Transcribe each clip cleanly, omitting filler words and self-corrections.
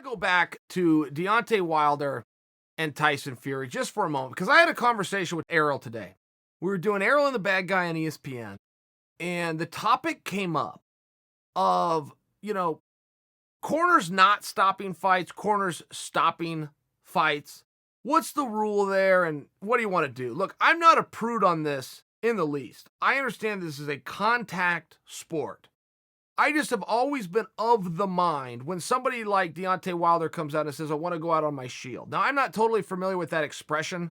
go back to Deontay Wilder and Tyson Fury just for a moment, because I had a conversation with Errol today. We were doing Errol and the Bad Guy on ESPN, and the topic came up of, corners not stopping fights, corners stopping fights. What's the rule there, and what do you want to do? Look, I'm not a prude on this in the least. I understand this is a contact sport. I just have always been of the mind when somebody like Deontay Wilder comes out and says, I want to go out on my shield. Now, I'm not totally familiar with that expression.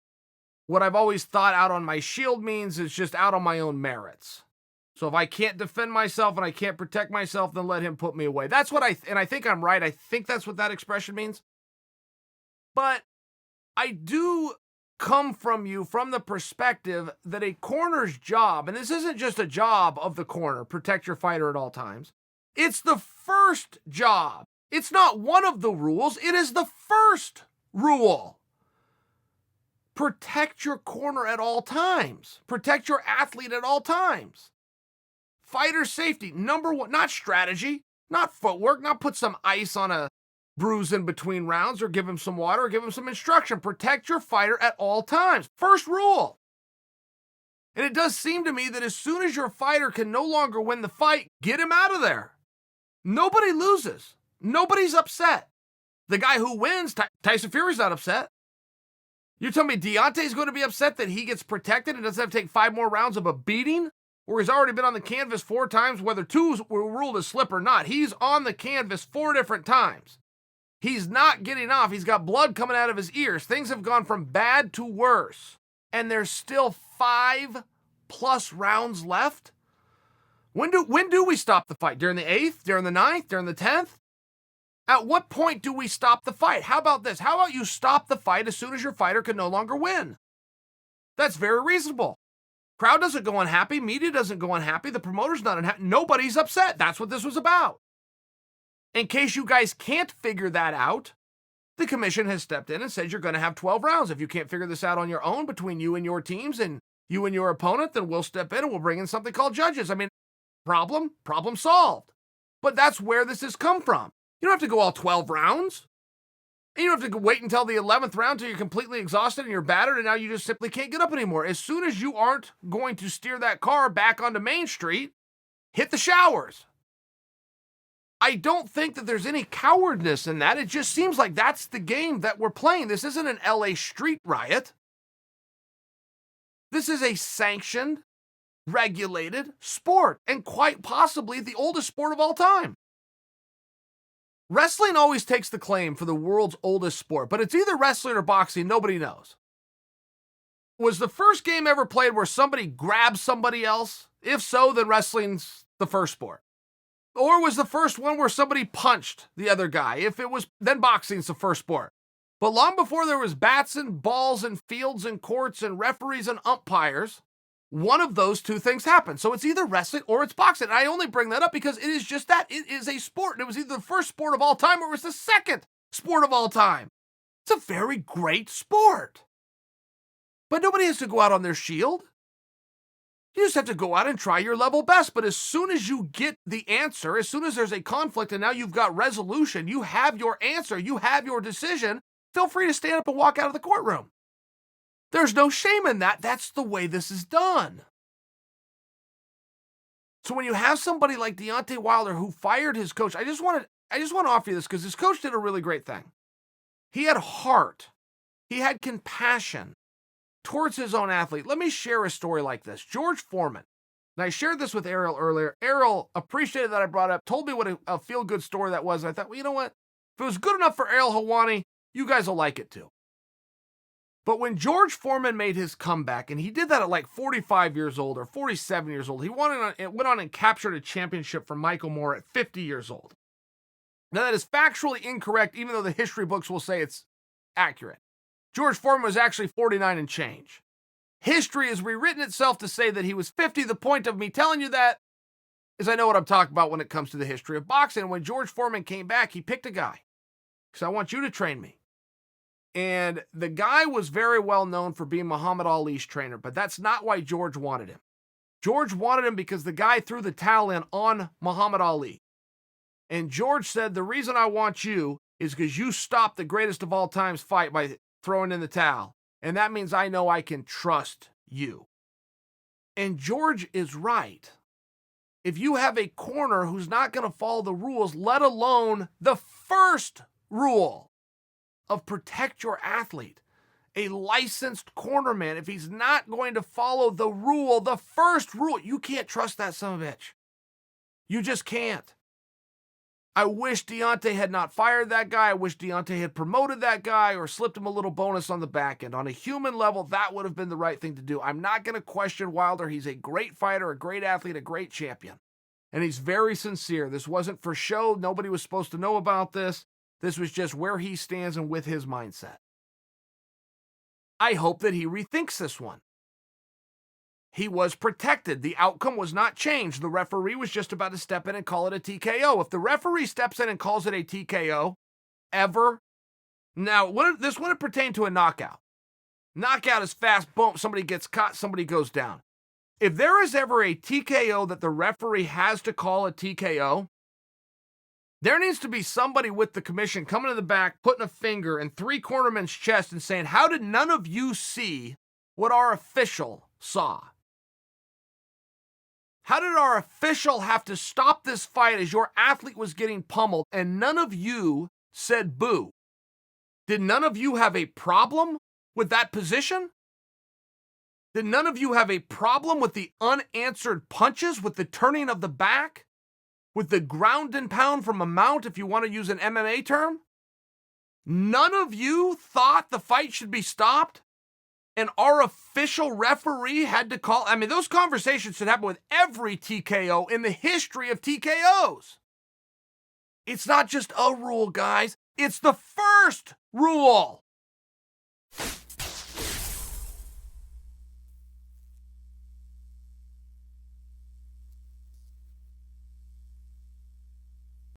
What I've always thought out on my shield means is just out on my own merits. So if I can't defend myself and I can't protect myself, then let him put me away. That's what and I think I'm right. I think that's what that expression means. But I do come from you from the perspective that a corner's job, and this isn't just a job of the corner, protect your fighter at all times. It's the first job. It's not one of the rules. It is the first rule. Protect your corner at all times. Protect your athlete at all times. Fighter safety, number one, not strategy, not footwork, not put some ice on a bruise in between rounds or give him some water or give him some instruction. Protect your fighter at all times. First rule. And it does seem to me that as soon as your fighter can no longer win the fight, get him out of there. Nobody loses. Nobody's upset. The guy who wins, Tyson Fury's not upset. You're telling me Deontay's going to be upset that he gets protected and doesn't have to take 5 more rounds of a beating? Where he's already been on the canvas 4 times, whether 2 were ruled a slip or not. He's on the canvas 4 different times. He's not getting off. He's got blood coming out of his ears. Things have gone from bad to worse. And there's still 5+ rounds left. When do we stop the fight? During the 8th? During the 9th? During the 10th? At what point do we stop the fight? How about this? How about you stop the fight as soon as your fighter can no longer win? That's very reasonable. Crowd doesn't go unhappy. Media doesn't go unhappy. The promoter's not unhappy. Nobody's upset. That's what this was about. In case you guys can't figure that out, the commission has stepped in and said you're going to have 12 rounds. If you can't figure this out on your own between you and your teams and you and your opponent, then we'll step in and we'll bring in something called judges. I mean, problem solved. But that's where this has come from. You don't have to go all 12 rounds. And you don't have to wait until the 11th round until you're completely exhausted and you're battered and now you just simply can't get up anymore. As soon as you aren't going to steer that car back onto Main Street, hit the showers. I don't think that there's any cowardness in that. It just seems like that's the game that we're playing. This isn't an LA street riot. This is a sanctioned, regulated sport, and quite possibly the oldest sport of all time. Wrestling always takes the claim for the world's oldest sport, but it's either wrestling or boxing, nobody knows. Was the first game ever played where somebody grabbed somebody else? If so, then wrestling's the first sport. Or was the first one where somebody punched the other guy? If it was, then boxing's the first sport. But long before there was bats and balls and fields and courts and referees and umpires, one of those 2 things happened. So it's either wrestling or it's boxing. And I only bring that up because it is just that. It is a sport. And it was either the first sport of all time or it was the second sport of all time. It's a very great sport. But nobody has to go out on their shield. You just have to go out and try your level best. But as soon as you get the answer, as soon as there's a conflict and now you've got resolution, you have your answer, you have your decision, feel free to stand up and walk out of the courtroom. There's no shame in that. That's the way this is done. So when you have somebody like Deontay Wilder who fired his coach, I just want to offer you this because his coach did a really great thing. He had heart. He had compassion towards his own athlete. Let me share a story like this. George Foreman, and I shared this with Errol earlier. Errol appreciated that I brought it up, told me what a feel-good story that was. And I thought, well, you know what? If it was good enough for Errol Hawani, you guys will like it too. But when George Foreman made his comeback, and he did that at like 45 years old or 47 years old, he went on and captured a championship from Michael Moore at 50 years old. Now that is factually incorrect, even though the history books will say it's accurate. George Foreman was actually 49 and change. History has rewritten itself to say that he was 50. The point of me telling you that is I know what I'm talking about when it comes to the history of boxing. When George Foreman came back, he picked a guy. He said, I want you to train me. And the guy was very well known for being Muhammad Ali's trainer, but that's not why George wanted him. George wanted him because the guy threw the towel in on Muhammad Ali. And George said, the reason I want you is because you stopped the greatest of all times fight by throwing in the towel. And that means I know I can trust you. And George is right. If you have a corner who's not going to follow the rules, let alone the first rule of protect your athlete, a licensed cornerman, if he's not going to follow the rule, the first rule, you can't trust that son of a bitch. You just can't. I wish Deontay had not fired that guy. I wish Deontay had promoted that guy or slipped him a little bonus on the back end. On a human level, that would have been the right thing to do. I'm not going to question Wilder. He's a great fighter, a great athlete, a great champion. And he's very sincere. This wasn't for show. Nobody was supposed to know about this. This was just where he stands and with his mindset. I hope that he rethinks this one. He was protected. The outcome was not changed. The referee was just about to step in and call it a TKO. If the referee steps in and calls it a TKO, ever, now, this wouldn't pertain to a knockout. Knockout is fast, boom, somebody gets caught, somebody goes down. If there is ever a TKO that the referee has to call a TKO, there needs to be somebody with the commission coming to the back, putting a finger in three cornermen's chest and saying, how did none of you see what our official saw? How did our official have to stop this fight as your athlete was getting pummeled and none of you said boo? Did none of you have a problem with that position? Did none of you have a problem with the unanswered punches, with the turning of the back, with the ground and pound from a mount, if you want to use an MMA term? None of you thought the fight should be stopped? And our official referee had to call. I mean, those conversations should happen with every TKO in the history of TKOs. It's not just a rule, guys. It's the first rule.